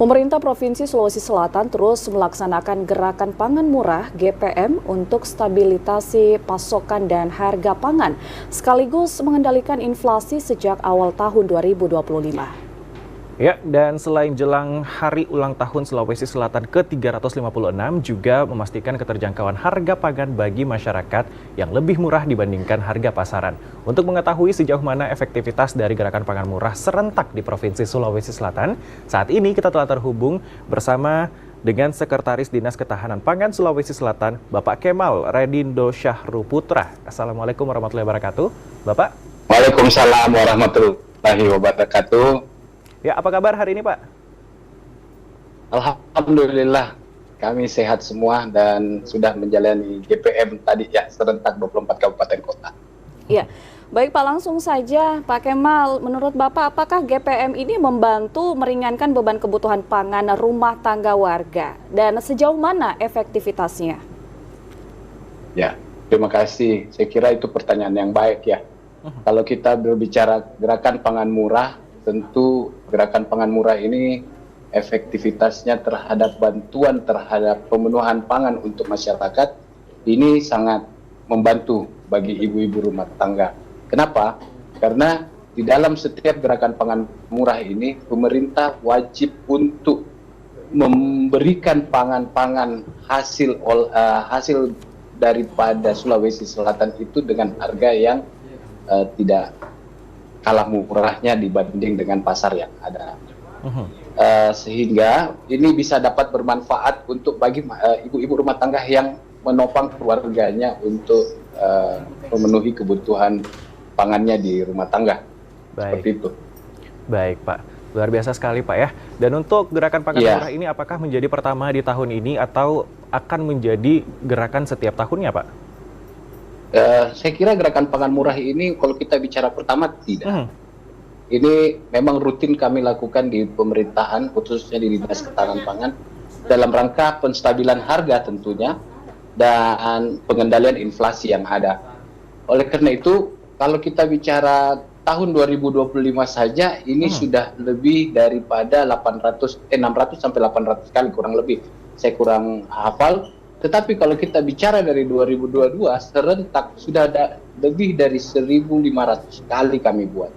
Pemerintah Provinsi Sulawesi Selatan terus melaksanakan gerakan pangan murah (GPM) untuk stabilisasi pasokan dan harga pangan, sekaligus mengendalikan inflasi sejak awal tahun 2025. Ya, dan selain jelang Hari Ulang Tahun Sulawesi Selatan ke-356, juga memastikan keterjangkauan harga pangan bagi masyarakat yang lebih murah dibandingkan harga pasaran. Untuk mengetahui sejauh mana efektivitas dari gerakan pangan murah serentak di Provinsi Sulawesi Selatan, saat ini kita telah terhubung bersama dengan Sekretaris Dinas Ketahanan Pangan Sulawesi Selatan, Bapak Kemal Redindo Syahruputra. Assalamualaikum warahmatullahi wabarakatuh, Bapak. Waalaikumsalam warahmatullahi wabarakatuh. Ya, apa kabar hari ini, Pak? Alhamdulillah, kami sehat semua dan sudah menjalani GPM tadi ya, serentak 24 kabupaten kota. Ya, baik Pak, langsung saja Pak Kemal, menurut Bapak apakah GPM ini membantu meringankan beban kebutuhan pangan rumah tangga warga dan sejauh mana efektivitasnya? Ya, terima kasih. Saya kira itu pertanyaan yang baik ya. Kalau kita berbicara gerakan pangan murah, tentu gerakan pangan murah ini efektivitasnya terhadap bantuan terhadap pemenuhan pangan untuk masyarakat ini sangat membantu bagi ibu-ibu rumah tangga. Kenapa? Karena di dalam setiap gerakan pangan murah ini pemerintah wajib untuk memberikan pangan-pangan hasil daripada Sulawesi Selatan itu dengan harga yang tidak kalah murahnya dibanding dengan pasar yang ada. Sehingga ini bisa dapat bermanfaat untuk bagi ibu-ibu rumah tangga yang menopang keluarganya untuk memenuhi kebutuhan pangannya di rumah tangga. Baik. Seperti itu. Baik, Pak. Luar biasa sekali, Pak ya. Dan untuk gerakan pangan murah ini apakah menjadi pertama di tahun ini atau akan menjadi gerakan setiap tahunnya, Pak? Saya kira gerakan pangan murah ini kalau kita bicara pertama tidak. Ini memang rutin kami lakukan di pemerintahan, khususnya di Dinas Ketahanan Pangan, dalam rangka penstabilan harga tentunya dan pengendalian inflasi yang ada. Oleh karena itu, kalau kita bicara tahun 2025 saja, ini sudah lebih daripada 600 sampai 800 kali kurang lebih. Saya kurang hafal. Tetapi kalau kita bicara dari 2022, serentak sudah ada lebih dari 1.500 kali kami buat.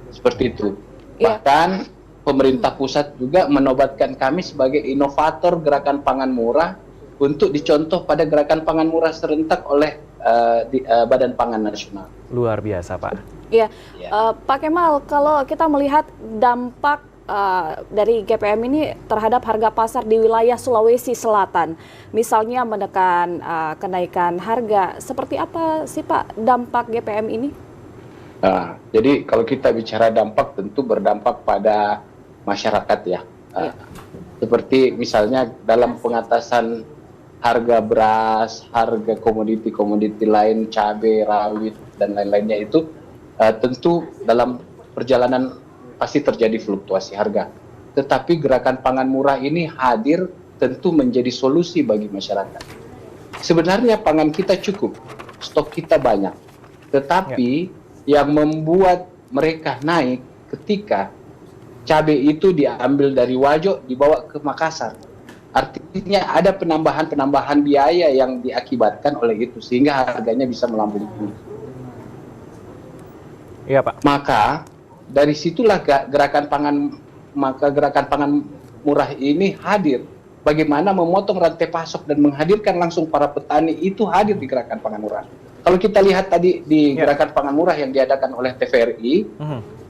Seperti itu. Bahkan pemerintah pusat juga menobatkan kami sebagai inovator gerakan pangan murah untuk dicontoh pada gerakan pangan murah serentak oleh Badan Pangan Nasional. Luar biasa, Pak. Iya, Pak Kemal, kalau kita melihat dampak dari GPM ini terhadap harga pasar di wilayah Sulawesi Selatan, misalnya menekan kenaikan harga, seperti apa sih Pak dampak GPM ini? Jadi kalau kita bicara dampak tentu berdampak pada masyarakat ya. Seperti misalnya dalam pengatasan harga beras, harga komoditi-komoditi lain, cabai, rawit, dan lain-lainnya itu tentu dalam perjalanan pasti terjadi fluktuasi harga. Tetapi gerakan pangan murah ini hadir tentu menjadi solusi bagi masyarakat. Sebenarnya pangan kita cukup, stok kita banyak. Tetapi yang membuat mereka naik ketika cabai itu diambil dari Wajo dibawa ke Makassar. Artinya ada penambahan biaya yang diakibatkan oleh itu sehingga harganya bisa melambung tinggi. Iya, Pak. Maka dari situlah gerakan pangan murah ini hadir. Bagaimana memotong rantai pasok dan menghadirkan langsung para petani itu hadir di gerakan pangan murah. Kalau kita lihat tadi di gerakan pangan murah yang diadakan oleh TVRI,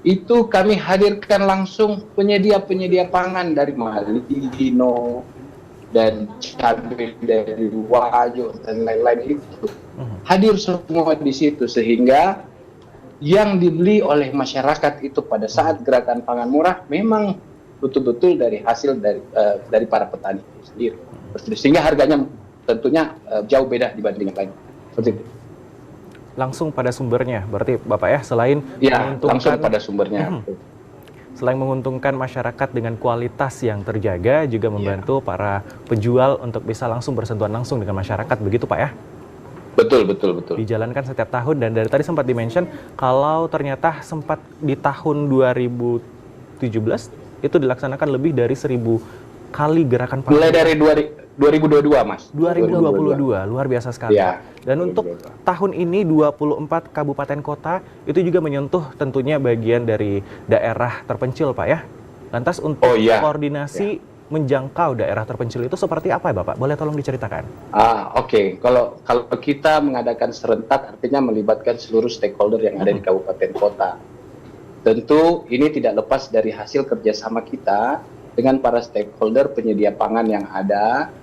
itu kami hadirkan langsung penyedia-penyedia pangan dari Maligino dan cabai dari Wajo dan lain-lain itu. Hadir semua di situ sehingga yang dibeli oleh masyarakat itu pada saat gerakan pangan murah memang betul-betul dari hasil dari para petani itu sendiri. Sehingga harganya tentunya jauh beda dibanding yang lain. Seperti itu. Langsung pada sumbernya, berarti Bapak ya, selain langsung pada sumbernya. Selain menguntungkan masyarakat dengan kualitas yang terjaga, juga membantu para penjual untuk bisa langsung bersentuhan langsung dengan masyarakat, begitu Pak ya? Betul. Dijalankan setiap tahun, dan dari tadi sempat di-mention kalau ternyata sempat di tahun 2017 itu dilaksanakan lebih dari 1.000 kali gerakan pangan. Mulai dari 2022, Mas. 2022, luar biasa sekali. Ya, Dan untuk tahun ini 24 kabupaten kota itu juga menyentuh tentunya bagian dari daerah terpencil, Pak ya. Lantas untuk koordinasi menjangkau daerah terpencil itu seperti apa ya, Bapak? Boleh tolong diceritakan? Oke. Kalau kita mengadakan serentak artinya melibatkan seluruh stakeholder yang ada di kabupaten kota. Tentu ini tidak lepas dari hasil kerjasama kita dengan para stakeholder penyedia pangan yang ada,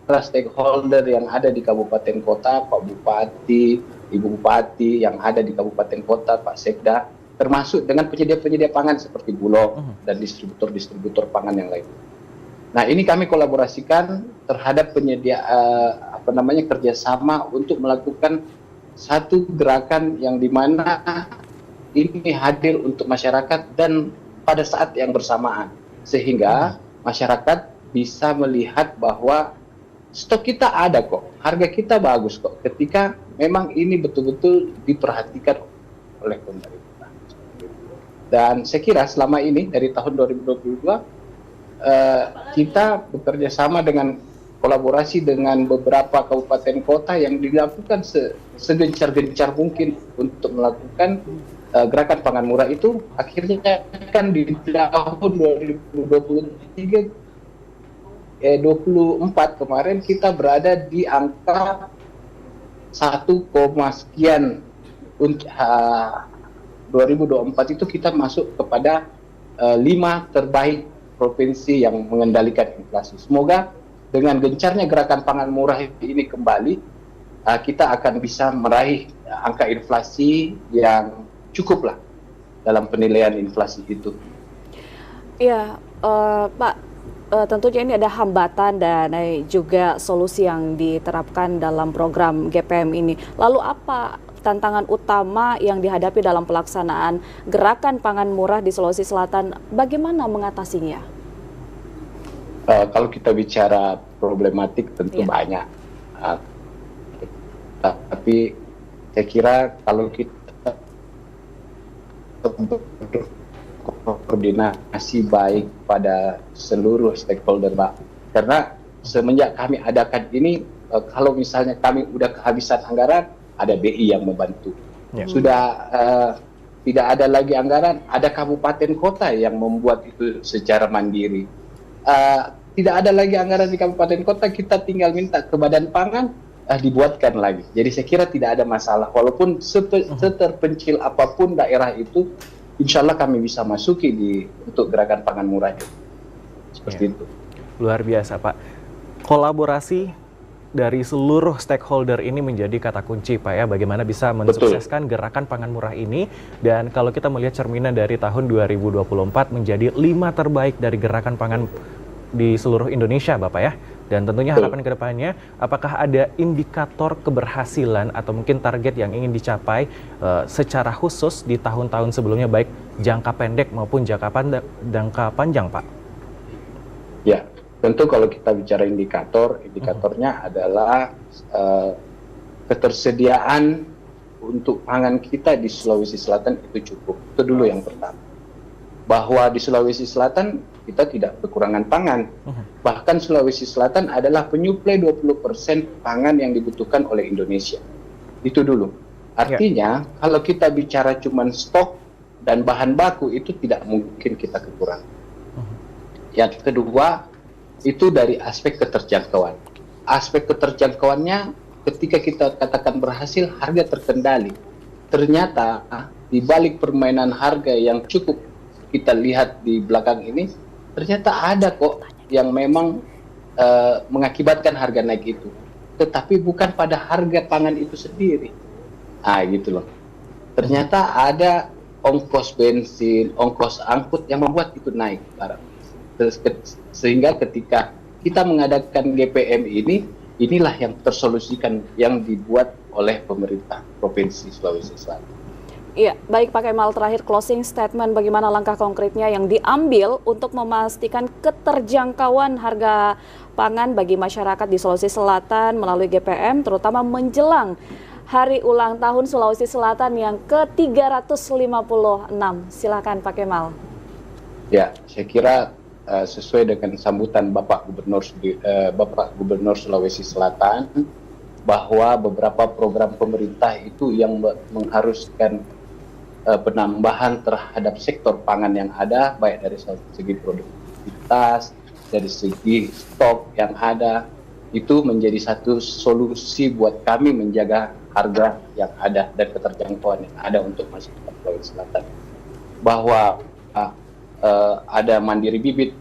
para stakeholder yang ada di kabupaten kota, Pak Bupati, Ibu Bupati yang ada di kabupaten kota, Pak Sekda, termasuk dengan penyedia-penyedia pangan seperti Bulog dan distributor-distributor pangan yang lain. Nah, ini kami kolaborasikan terhadap penyedia kerjasama untuk melakukan satu gerakan yang dimana ini hadir untuk masyarakat dan pada saat yang bersamaan, sehingga masyarakat bisa melihat bahwa stok kita ada kok, harga kita bagus kok, ketika memang ini betul-betul diperhatikan oleh pemerintah. Dan saya kira selama ini dari tahun 2022 kita bekerja sama dengan kolaborasi dengan beberapa kabupaten kota yang dilakukan segencar-gencar mungkin untuk melakukan gerakan pangan murah itu. Akhirnya kan di tahun 2023 24 kemarin kita berada di angka 1, sekian. 2024 itu kita masuk kepada 5 terbaik provinsi yang mengendalikan inflasi. Semoga dengan gencarnya gerakan pangan murah ini kembali, kita akan bisa meraih angka inflasi yang cukup lah dalam penilaian inflasi itu. Ya, Pak. Tentunya ini ada hambatan dan juga solusi yang diterapkan dalam program GPM ini. Lalu apa tantangan utama yang dihadapi dalam pelaksanaan gerakan pangan murah di Sulawesi Selatan? Bagaimana mengatasinya? Kalau kita bicara problematik tentu banyak. Tapi saya kira kalau kita koordinasi baik pada seluruh stakeholder, Pak. Karena semenjak kami adakan ini, kalau misalnya kami udah kehabisan anggaran, ada BI yang membantu. Sudah tidak ada lagi anggaran, ada kabupaten kota yang membuat itu secara mandiri. Tidak ada lagi anggaran di kabupaten kota, kita tinggal minta ke Badan Pangan, dibuatkan lagi. Jadi saya kira tidak ada masalah. Walaupun seterpencil apapun daerah itu, insya Allah kami bisa masuki untuk gerakan pangan murah itu. Seperti itu. Luar biasa, Pak. Kolaborasi dari seluruh stakeholder ini menjadi kata kunci, Pak ya. Bagaimana bisa mensukseskan gerakan pangan murah ini. Dan kalau kita melihat cerminan dari tahun 2024 menjadi 5 terbaik dari gerakan pangan di seluruh Indonesia, Bapak ya. Dan tentunya harapan ke depannya, apakah ada indikator keberhasilan atau mungkin target yang ingin dicapai secara khusus di tahun-tahun sebelumnya, baik jangka pendek maupun jangka panjang, Pak? Ya, tentu kalau kita bicara indikatornya adalah ketersediaan untuk pangan kita di Sulawesi Selatan itu cukup. Itu dulu yang pertama. Bahwa di Sulawesi Selatan kita tidak kekurangan pangan. Bahkan Sulawesi Selatan adalah penyuplai 20% pangan yang dibutuhkan oleh Indonesia. Itu dulu. Artinya, kalau kita bicara cuma stok dan bahan baku, itu tidak mungkin kita kekurangan. Yang kedua, itu dari aspek keterjangkauan. Aspek keterjangkauannya, ketika kita katakan berhasil, harga terkendali. Ternyata, di balik permainan harga yang cukup kita lihat di belakang ini, ternyata ada kok yang memang mengakibatkan harga naik itu. Tetapi bukan pada harga pangan itu sendiri. Gitu loh. Ternyata ada ongkos bensin, ongkos angkut yang membuat itu naik barang. Sehingga ketika kita mengadakan GPM ini, inilah yang tersolusikan, yang dibuat oleh pemerintah Provinsi Sulawesi Selatan. Iya, baik Pak Kemal, terakhir closing statement bagaimana langkah konkretnya yang diambil untuk memastikan keterjangkauan harga pangan bagi masyarakat di Sulawesi Selatan melalui GPM, terutama menjelang Hari Ulang Tahun Sulawesi Selatan yang ke-356. Silakan Pak Kemal. Ya, saya kira sesuai dengan sambutan Bapak Gubernur Sulawesi Selatan, bahwa beberapa program pemerintah itu yang mengharuskan penambahan terhadap sektor pangan yang ada, baik dari segi produktivitas, dari segi stok yang ada, itu menjadi satu solusi buat kami menjaga harga yang ada dan keterjangkauan yang ada untuk masyarakat Sulawesi Selatan. Bahwa ada mandiri bibit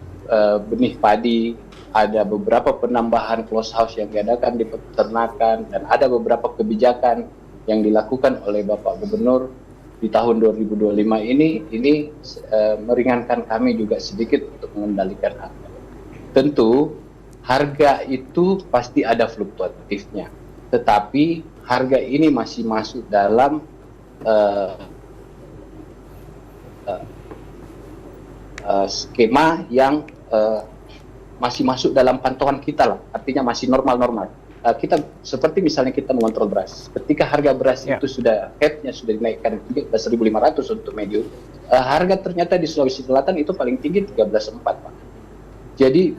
benih padi, ada beberapa penambahan close house yang diadakan di peternakan, dan ada beberapa kebijakan yang dilakukan oleh Bapak Gubernur di tahun 2025 ini meringankan kami juga sedikit untuk mengendalikan harga. Tentu harga itu pasti ada fluktuatifnya, tetapi harga ini masih masuk dalam skema yang masih masuk dalam pantauan kita lah, artinya masih normal-normal. Kita seperti misalnya kita mengontrol beras, ketika harga beras itu sudah cap-nya sudah dinaikkan 13.500 untuk medium, harga ternyata di Sulawesi Selatan itu paling tinggi 13.400, Pak. Jadi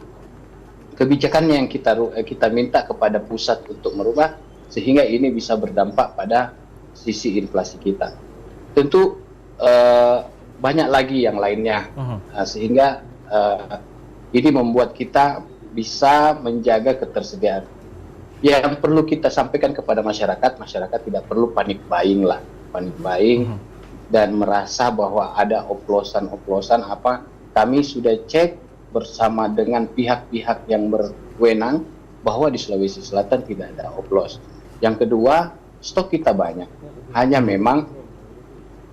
kebijakannya yang kita minta kepada pusat untuk merubah sehingga ini bisa berdampak pada sisi inflasi kita. Tentu banyak lagi yang lainnya, sehingga ini membuat kita bisa menjaga ketersediaan. Yang perlu kita sampaikan kepada masyarakat tidak perlu panik buying dan merasa bahwa ada oplosan apa. Kami sudah cek bersama dengan pihak-pihak yang berwenang bahwa di Sulawesi Selatan tidak ada oplos. Yang kedua, stok kita banyak. Hanya memang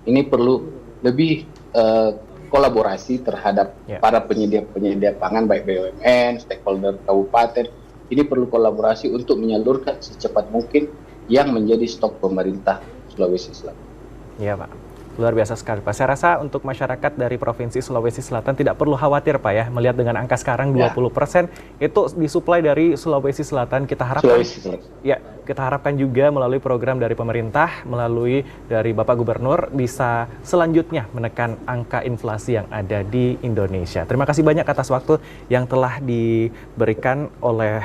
ini perlu lebih kolaborasi terhadap para penyedia pangan, baik BUMN, stakeholder kabupaten. Ini perlu kolaborasi untuk menyalurkan secepat mungkin yang menjadi stok pemerintah Sulawesi Selatan. Iya, Pak. Luar biasa sekali, Pak. Saya rasa untuk masyarakat dari Provinsi Sulawesi Selatan tidak perlu khawatir, Pak, ya. Melihat dengan angka sekarang 20% itu disuplai dari Sulawesi Selatan. Kita harapkan juga melalui program dari pemerintah, melalui dari Bapak Gubernur, bisa selanjutnya menekan angka inflasi yang ada di Indonesia. Terima kasih banyak atas waktu yang telah diberikan oleh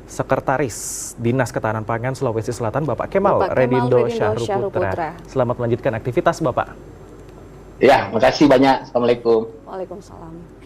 Sekretaris Dinas Ketahanan Pangan Sulawesi Selatan, Bapak Kemal Redindo Syahruputra. Selamat melanjutkan aktivitas, Bapak. Ya, makasih banyak. Assalamualaikum. Waalaikumsalam.